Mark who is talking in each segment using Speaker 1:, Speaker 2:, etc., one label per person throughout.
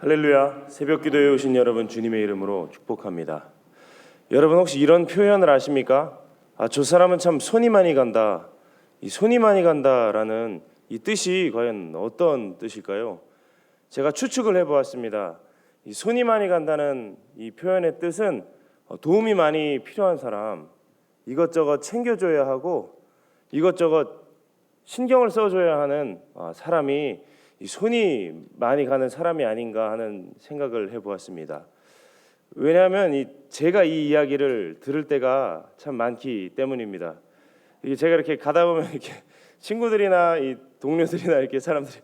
Speaker 1: 할렐루야. 새벽 기도에 오신 여러분 주님의 이름으로 축복합니다. 여러분 혹시 이런 표현을 아십니까? 저 사람은 참 손이 많이 간다. 이 손이 많이 간다라는 이 뜻이 과연 어떤 뜻일까요? 제가 추측을 해보았습니다. 이 손이 많이 간다는 이 표현의 뜻은 도움이 많이 필요한 사람, 이것저것 챙겨줘야 하고 이것저것 신경을 써줘야 하는 사람이 이 손이 많이 가는 사람이 아닌가 하는 생각을 해보았습니다. 왜냐하면 제가 이 이야기를 들을 때가 참 많기 때문입니다. 제가 이렇게 가다 보면 이렇게 친구들이나 이 동료들이나 이렇게 사람들이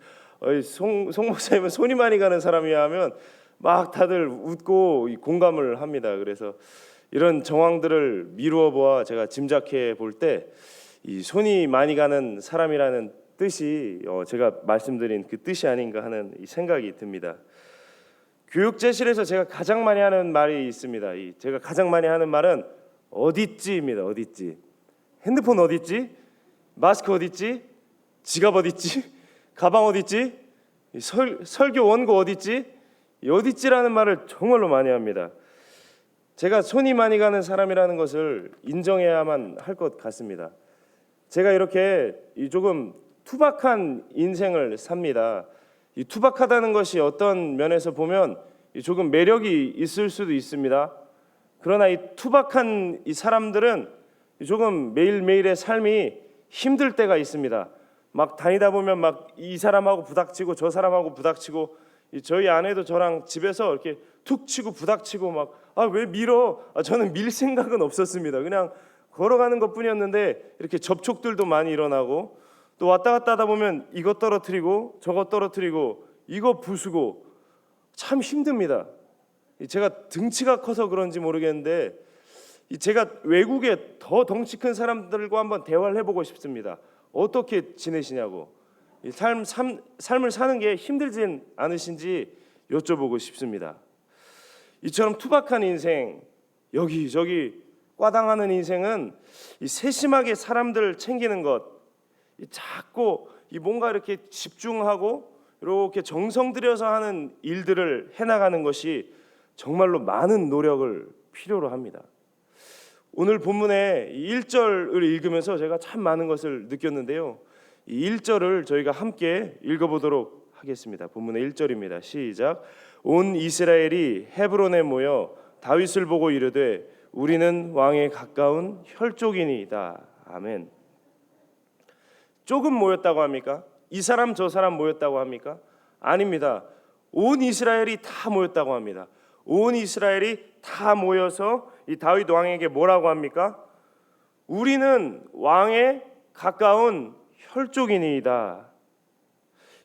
Speaker 1: 송 목사님은 손이 많이 가는 사람이야 하면 막 다들 웃고 공감을 합니다. 그래서 이런 정황들을 미루어 보아 제가 짐작해 볼 때 이 손이 많이 가는 사람이라는 뜻이 제가 말씀드린 그 뜻이 아닌가 하는 이 생각이 듭니다. 교육제실에서 제가 가장 많이 하는 말이 있습니다. 제가 가장 많이 하는 말은 어딨지입니다. 어딨지? 핸드폰 어딨지? 마스크 어딨지? 지갑 어딨지? 가방 어딨지? 설교 원고 어딨지? 어딨지라는 말을 정말로 많이 합니다. 제가 손이 많이 가는 사람이라는 것을 인정해야만 할 것 같습니다. 제가 이렇게 조금 투박한 인생을 삽니다. 이 투박하다는 것이 어떤 면에서 보면 조금 매력이 있을 수도 있습니다. 그러나 이 투박한 이 사람들은 조금 매일매일의 삶이 힘들 때가 있습니다. 막 다니다 보면 막 이 사람하고 부닥치고 저 사람하고 부닥치고 저희 아내도 저랑 집에서 이렇게 툭 치고 부닥치고 막 왜 밀어? 저는 밀 생각은 없었습니다. 그냥 걸어가는 것뿐이었는데 이렇게 접촉들도 많이 일어나고 또 왔다 갔다 하다 보면 이것 떨어뜨리고 저것 떨어뜨리고 이거 부수고 참 힘듭니다. 제가 등치가 커서 그런지 모르겠는데 제가 외국에 더 덩치 큰 사람들과 한번 대화를 해보고 싶습니다. 어떻게 지내시냐고. 삶을 사는 게 힘들진 않으신지 여쭤보고 싶습니다. 이처럼 투박한 인생, 여기저기 꽈당하는 인생은 세심하게 사람들 챙기는 것, 자꾸 뭔가 이렇게 집중하고 이렇게 정성 들여서 하는 일들을 해나가는 것이 정말로 많은 노력을 필요로 합니다. 오늘 본문의 1절을 읽으면서 제가 참 많은 것을 느꼈는데요. 이 1절을 저희가 함께 읽어보도록 하겠습니다. 본문의 1절입니다. 시작. 온 이스라엘이 헤브론에 모여 다윗을 보고 이르되 우리는 왕에 가까운 혈족이니이다. 아멘. 조금 모였다고 합니까? 이 사람 저 사람 모였다고 합니까? 아닙니다. 온 이스라엘이 다 모였다고 합니다. 온 이스라엘이 다 모여서 이 다윗 왕에게 뭐라고 합니까? 우리는 왕에 가까운 혈족이니이다.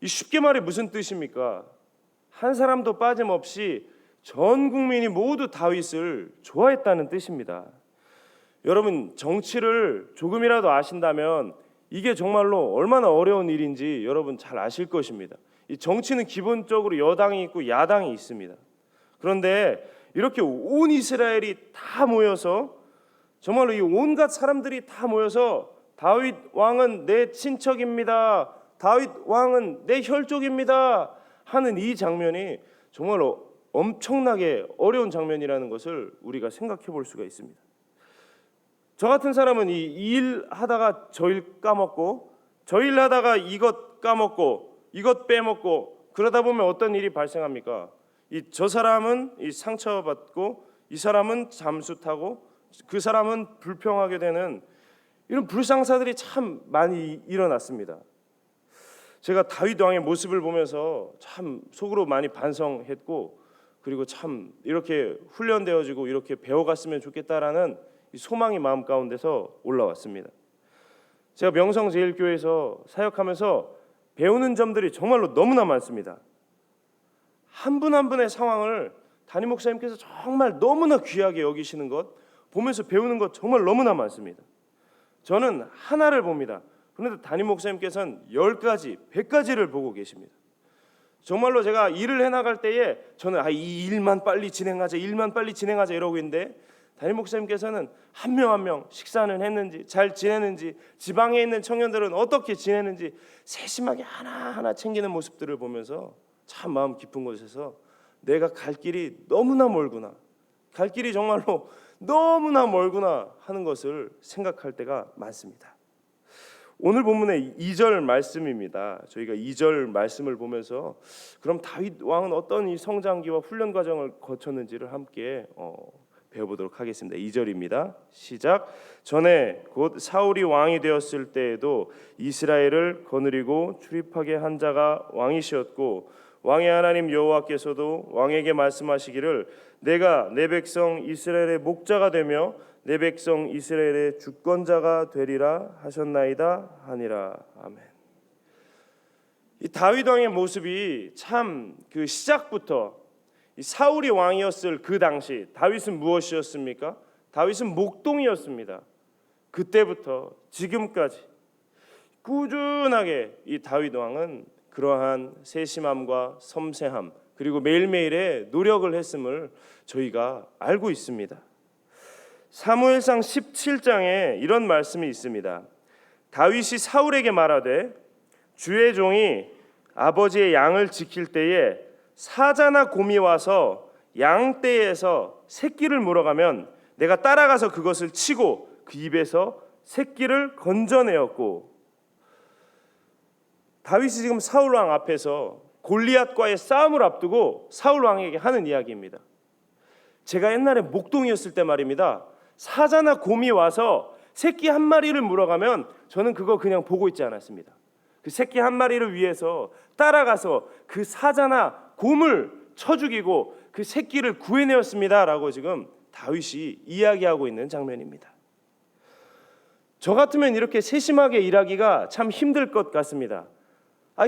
Speaker 1: 이 쉽게 말해 무슨 뜻입니까? 한 사람도 빠짐없이 전 국민이 모두 다윗을 좋아했다는 뜻입니다. 여러분 정치를 조금이라도 아신다면 이게 정말로 얼마나 어려운 일인지 여러분 잘 아실 것입니다. 이 정치는 기본적으로 여당이 있고 야당이 있습니다. 그런데 이렇게 온 이스라엘이 다 모여서 정말로 이 온갖 사람들이 다 모여서 다윗 왕은 내 친척입니다. 다윗 왕은 내 혈족입니다. 하는 이 장면이 정말로 엄청나게 어려운 장면이라는 것을 우리가 생각해 볼 수가 있습니다. 저 같은 사람은 이 일 하다가 저 일 까먹고 저 일 하다가 이것 까먹고 이것 빼먹고 그러다 보면 어떤 일이 발생합니까? 저 사람은 상처받고 이 사람은 잠수 타고 그 사람은 불평하게 되는 이런 불상사들이 참 많이 일어났습니다. 제가 다윗 왕의 모습을 보면서 참 속으로 많이 반성했고 그리고 참 이렇게 훈련되어지고 이렇게 배워갔으면 좋겠다라는 소망이 마음 가운데서 올라왔습니다. 제가 명성제일교회에서 사역하면서 배우는 점들이 정말로 너무나 많습니다. 한 분 한 분의 상황을 담임 목사님께서 정말 너무나 귀하게 여기시는 것 보면서 배우는 것 정말 너무나 많습니다. 저는 하나를 봅니다. 그런데 담임 목사님께서는 10가지, 100가지를 보고 계십니다. 정말로 제가 일을 해나갈 때에 저는 이 일만 빨리 진행하자, 일만 빨리 진행하자 이러고 있는데 담임 목사님께서는 한 명 한 명 식사는 했는지 잘 지내는지 지방에 있는 청년들은 어떻게 지내는지 세심하게 하나하나 챙기는 모습들을 보면서 참 마음 깊은 곳에서 내가 갈 길이 너무나 멀구나, 갈 길이 정말로 너무나 멀구나 하는 것을 생각할 때가 많습니다. 오늘 본문의 2절 말씀입니다. 저희가 2절 말씀을 보면서 그럼 다윗 왕은 어떤 이 성장기와 훈련 과정을 거쳤는지를 함께 배워보도록 하겠습니다. 2절입니다. 시작. 전에 곧 사울이 왕이 되었을 때에도 이스라엘을 거느리고 출입하게 한 자가 왕이시었고 왕의 하나님 여호와께서도 왕에게 말씀하시기를 내가 내 백성 이스라엘의 목자가 되며 내 백성 이스라엘의 주권자가 되리라 하셨나이다 하니라. 아멘. 이 다윗 왕의 모습이 참 그 시작부터 이 사울이 왕이었을 그 당시 다윗은 무엇이었습니까? 다윗은 목동이었습니다. 그때부터 지금까지 꾸준하게 이 다윗 왕은 그러한 세심함과 섬세함 그리고 매일매일의 노력을 했음을 저희가 알고 있습니다. 사무엘상 17장에 이런 말씀이 있습니다. 다윗이 사울에게 말하되 주의 종이 아버지의 양을 지킬 때에 사자나 곰이 와서 양떼에서 새끼를 물어가면 내가 따라가서 그것을 치고 그 입에서 새끼를 건져내었고, 다윗이 지금 사울 왕 앞에서 골리앗과의 싸움을 앞두고 사울 왕에게 하는 이야기입니다. 제가 옛날에 목동이었을 때 말입니다, 사자나 곰이 와서 새끼 한 마리를 물어가면 저는 그거 그냥 보고 있지 않았습니다. 그 새끼 한 마리를 위해서 따라가서 그 사자나 곰을 쳐 죽이고 그 새끼를 구해내었습니다 라고 지금 다윗이 이야기하고 있는 장면입니다. 저 같으면 이렇게 세심하게 일하기가 참 힘들 것 같습니다.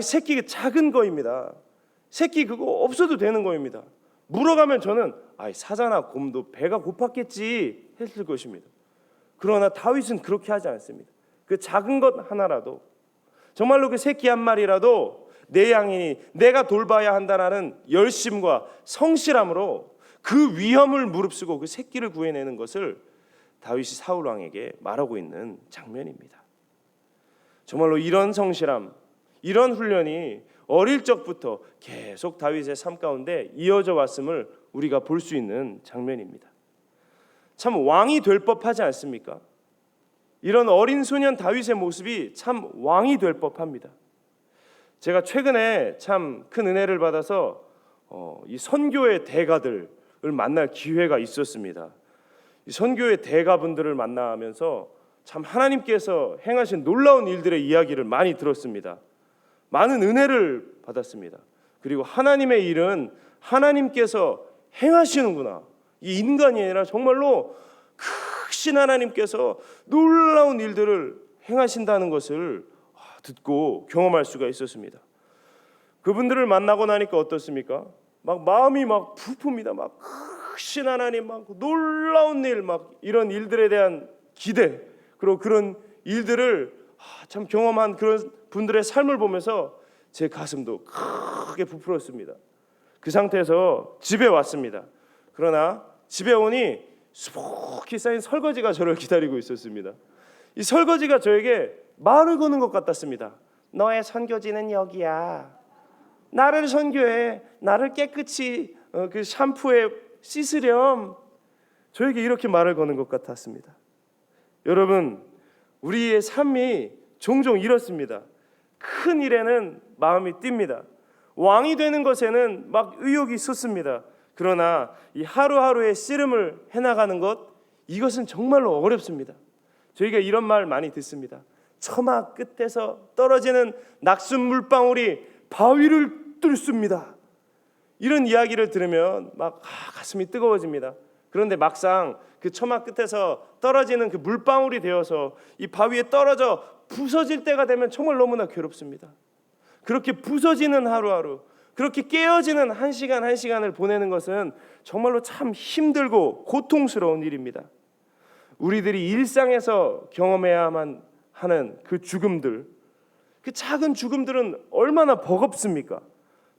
Speaker 1: 새끼가 작은 거입니다. 새끼 그거 없어도 되는 거입니다. 물어가면 저는 사자나 곰도 배가 고팠겠지 했을 것입니다. 그러나 다윗은 그렇게 하지 않습니다. 그 작은 것 하나라도, 정말로 그 새끼 한 마리라도 내 양이니 내가 돌봐야 한다는 열심과 성실함으로 그 위험을 무릅쓰고 그 새끼를 구해내는 것을 다윗이 사울 왕에게 말하고 있는 장면입니다. 정말로 이런 성실함, 이런 훈련이 어릴 적부터 계속 다윗의 삶 가운데 이어져 왔음을 우리가 볼 수 있는 장면입니다. 참 왕이 될 법하지 않습니까? 이런 어린 소년 다윗의 모습이 참 왕이 될 법합니다. 제가 최근에 참 큰 은혜를 받아서 이 선교의 대가들을 만날 기회가 있었습니다. 이 선교의 대가분들을 만나면서 참 하나님께서 행하신 놀라운 일들의 이야기를 많이 들었습니다. 많은 은혜를 받았습니다. 그리고 하나님의 일은 하나님께서 행하시는구나, 이 인간이 아니라 정말로 크신 하나님께서 놀라운 일들을 행하신다는 것을 듣고 경험할 수가 있었습니다. 그분들을 만나고 나니까 어떻습니까? 막 마음이 막 부풉니다. 막 크신 하나님, 막 놀라운 일, 막 이런 일들에 대한 기대, 그리고 그런 일들을 참 경험한 그런 분들의 삶을 보면서 제 가슴도 크게 부풀었습니다. 그 상태에서 집에 왔습니다. 그러나 집에 오니 수북히 쌓인 설거지가 저를 기다리고 있었습니다. 이 설거지가 저에게 말을 거는 것 같았습니다. 너의 선교지는 여기야. 나를 선교해. 나를 깨끗이 그 샴푸에 씻으렴. 저에게 이렇게 말을 거는 것 같았습니다. 여러분, 우리의 삶이 종종 이렇습니다. 큰 일에는 마음이 뜁니다. 왕이 되는 것에는 막 의욕이 솟습니다. 그러나 이 하루하루의 씨름을 해나가는 것, 이것은 정말로 어렵습니다. 저희가 이런 말 많이 듣습니다. 처마 끝에서 떨어지는 낙순 물방울이 바위를 뚫습니다. 이런 이야기를 들으면 막 가슴이 뜨거워집니다. 그런데 막상 그 처마 끝에서 떨어지는 그 물방울이 되어서 이 바위에 떨어져 부서질 때가 되면 정말 너무나 괴롭습니다. 그렇게 부서지는 하루하루, 그렇게 깨어지는 한 시간 한 시간을 보내는 것은 정말로 참 힘들고 고통스러운 일입니다. 우리들이 일상에서 경험해야만 하는 그 죽음들, 그 작은 죽음들은 얼마나 버겁습니까?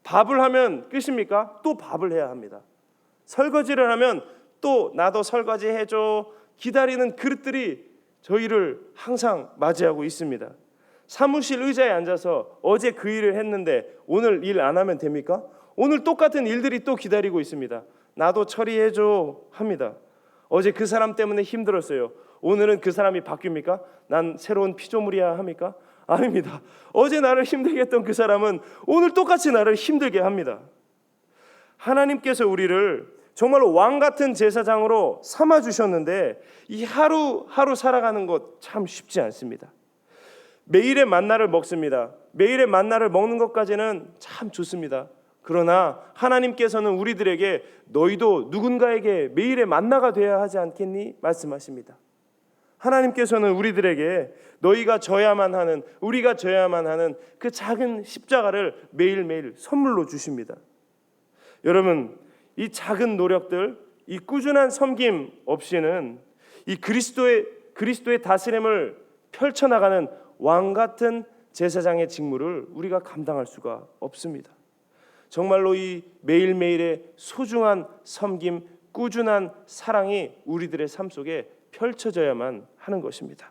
Speaker 1: 밥을 하면 끝입니까? 또 밥을 해야 합니다. 설거지를 하면 또 나도 설거지 해줘 기다리는 그릇들이 저희를 항상 맞이하고 있습니다. 사무실 의자에 앉아서 어제 그 일을 했는데 오늘 일 안 하면 됩니까? 오늘 똑같은 일들이 또 기다리고 있습니다. 나도 처리해줘 합니다. 어제 그 사람 때문에 힘들었어요. 오늘은 그 사람이 바뀝니까? 난 새로운 피조물이야 합니까? 아닙니다. 어제 나를 힘들게 했던 그 사람은 오늘 똑같이 나를 힘들게 합니다. 하나님께서 우리를 정말로 왕 같은 제사장으로 삼아 주셨는데 이 하루하루 살아가는 것 참 쉽지 않습니다. 매일의 만나를 먹습니다. 매일의 만나를 먹는 것까지는 참 좋습니다. 그러나 하나님께서는 우리들에게 너희도 누군가에게 매일의 만나가 되어야 하지 않겠니? 말씀하십니다. 하나님께서는 우리들에게 너희가 져야만 하는, 우리가 져야만 하는 그 작은 십자가를 매일매일 선물로 주십니다. 여러분, 이 작은 노력들, 이 꾸준한 섬김 없이는 이 그리스도의 다스림을 펼쳐나가는 왕 같은 제사장의 직무를 우리가 감당할 수가 없습니다. 정말로 이 매일매일의 소중한 섬김, 꾸준한 사랑이 우리들의 삶 속에 펼쳐져야만 하는 것입니다.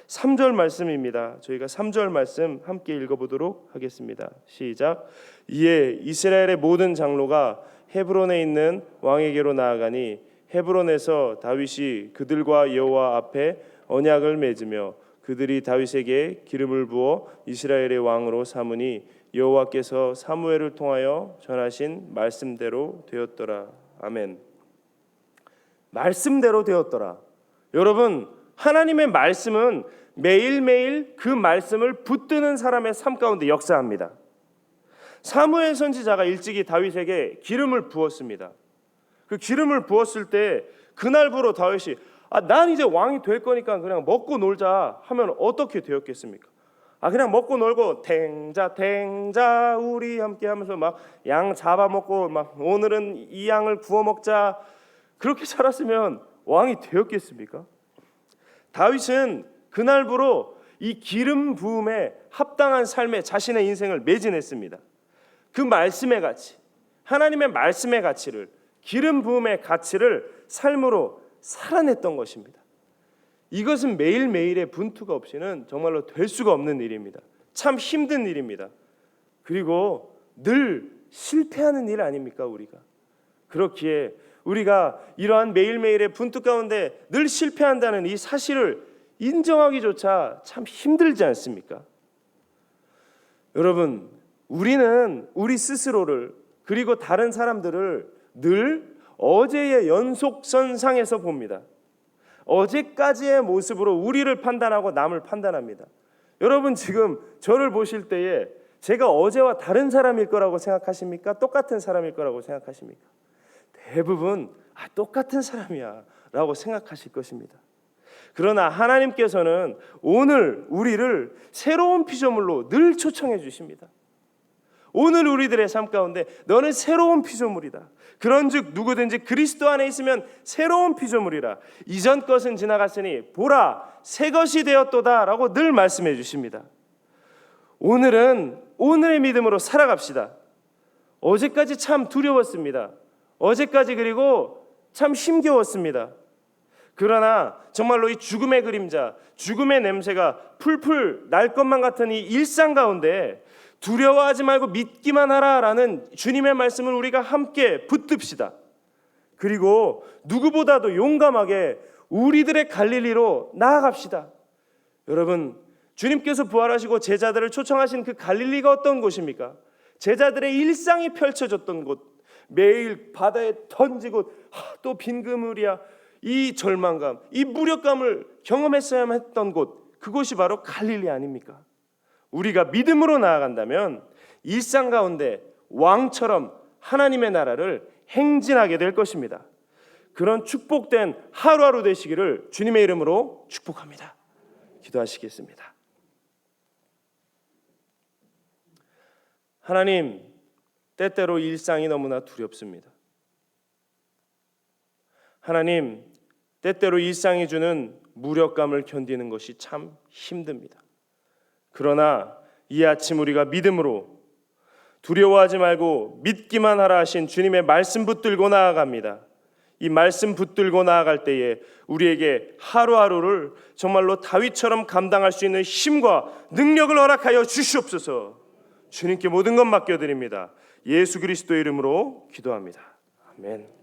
Speaker 1: 3절 말씀입니다. 저희가 3절 말씀 함께 읽어보도록 하겠습니다. 시작. 이에 이스라엘의 모든 장로가 헤브론에 있는 왕에게로 나아가니 헤브론에서 다윗이 그들과 여호와 앞에 언약을 맺으며 그들이 다윗에게 기름을 부어 이스라엘의 왕으로 삼으니 여호와께서 사무엘을 통하여 전하신 말씀대로 되었더라. 아멘. 말씀대로 되었더라. 여러분, 하나님의 말씀은 매일매일 그 말씀을 붙드는 사람의 삶 가운데 역사합니다. 사무엘 선지자가 일찍이 다윗에게 기름을 부었습니다. 그 기름을 부었을 때 그날부로 다윗이 난 이제 왕이 될 거니까 그냥 먹고 놀자 하면 어떻게 되었겠습니까? 그냥 먹고 놀고 탱자 우리 함께 하면서 막 양 잡아먹고 막 오늘은 이 양을 구워 먹자, 그렇게 살았으면 왕이 되었겠습니까? 다윗은 그날부로 이 기름 부음에 합당한 삶에 자신의 인생을 매진했습니다. 그 말씀의 가치, 하나님의 말씀의 가치를, 기름 부음의 가치를 삶으로 살아냈던 것입니다. 이것은 매일매일의 분투가 없이는 정말로 될 수가 없는 일입니다. 참 힘든 일입니다. 그리고 늘 실패하는 일 아닙니까, 우리가? 그렇기에 우리가 이러한 매일매일의 분투 가운데 늘 실패한다는 이 사실을 인정하기조차 참 힘들지 않습니까? 여러분, 우리는 우리 스스로를 그리고 다른 사람들을 늘 어제의 연속선상에서 봅니다. 어제까지의 모습으로 우리를 판단하고 남을 판단합니다. 여러분, 지금 저를 보실 때에 제가 어제와 다른 사람일 거라고 생각하십니까? 똑같은 사람일 거라고 생각하십니까? 대부분 똑같은 사람이야 라고 생각하실 것입니다. 그러나 하나님께서는 오늘 우리를 새로운 피조물로 늘 초청해 주십니다. 오늘 우리들의 삶 가운데 너는 새로운 피조물이다. 그런즉 누구든지 그리스도 안에 있으면 새로운 피조물이라. 이전 것은 지나갔으니 보라 새 것이 되었도다 라고 늘 말씀해 주십니다. 오늘은 오늘의 믿음으로 살아갑시다. 어제까지 참 두려웠습니다. 어제까지 그리고 참 힘겨웠습니다. 그러나 정말로 이 죽음의 그림자, 죽음의 냄새가 풀풀 날 것만 같은 이 일상 가운데 두려워하지 말고 믿기만 하라라는 주님의 말씀을 우리가 함께 붙듭시다. 그리고 누구보다도 용감하게 우리들의 갈릴리로 나아갑시다. 여러분, 주님께서 부활하시고 제자들을 초청하신 그 갈릴리가 어떤 곳입니까? 제자들의 일상이 펼쳐졌던 곳, 매일 바다에 던지고 또 빈 그물이야, 이 절망감, 이 무력감을 경험했어야만 했던 곳, 그곳이 바로 갈릴리 아닙니까? 우리가 믿음으로 나아간다면 일상 가운데 왕처럼 하나님의 나라를 행진하게 될 것입니다. 그런 축복된 하루하루 되시기를 주님의 이름으로 축복합니다. 기도하시겠습니다. 하나님, 때때로 일상이 너무나 두렵습니다. 하나님, 때때로 일상이 주는 무력감을 견디는 것이 참 힘듭니다. 그러나 이 아침 우리가 믿음으로 두려워하지 말고 믿기만 하라 하신 주님의 말씀 붙들고 나아갑니다. 이 말씀 붙들고 나아갈 때에 우리에게 하루하루를 정말로 다윗처럼 감당할 수 있는 힘과 능력을 허락하여 주시옵소서. 주님께 모든 것 맡겨드립니다. 예수 그리스도의 이름으로 기도합니다. 아멘.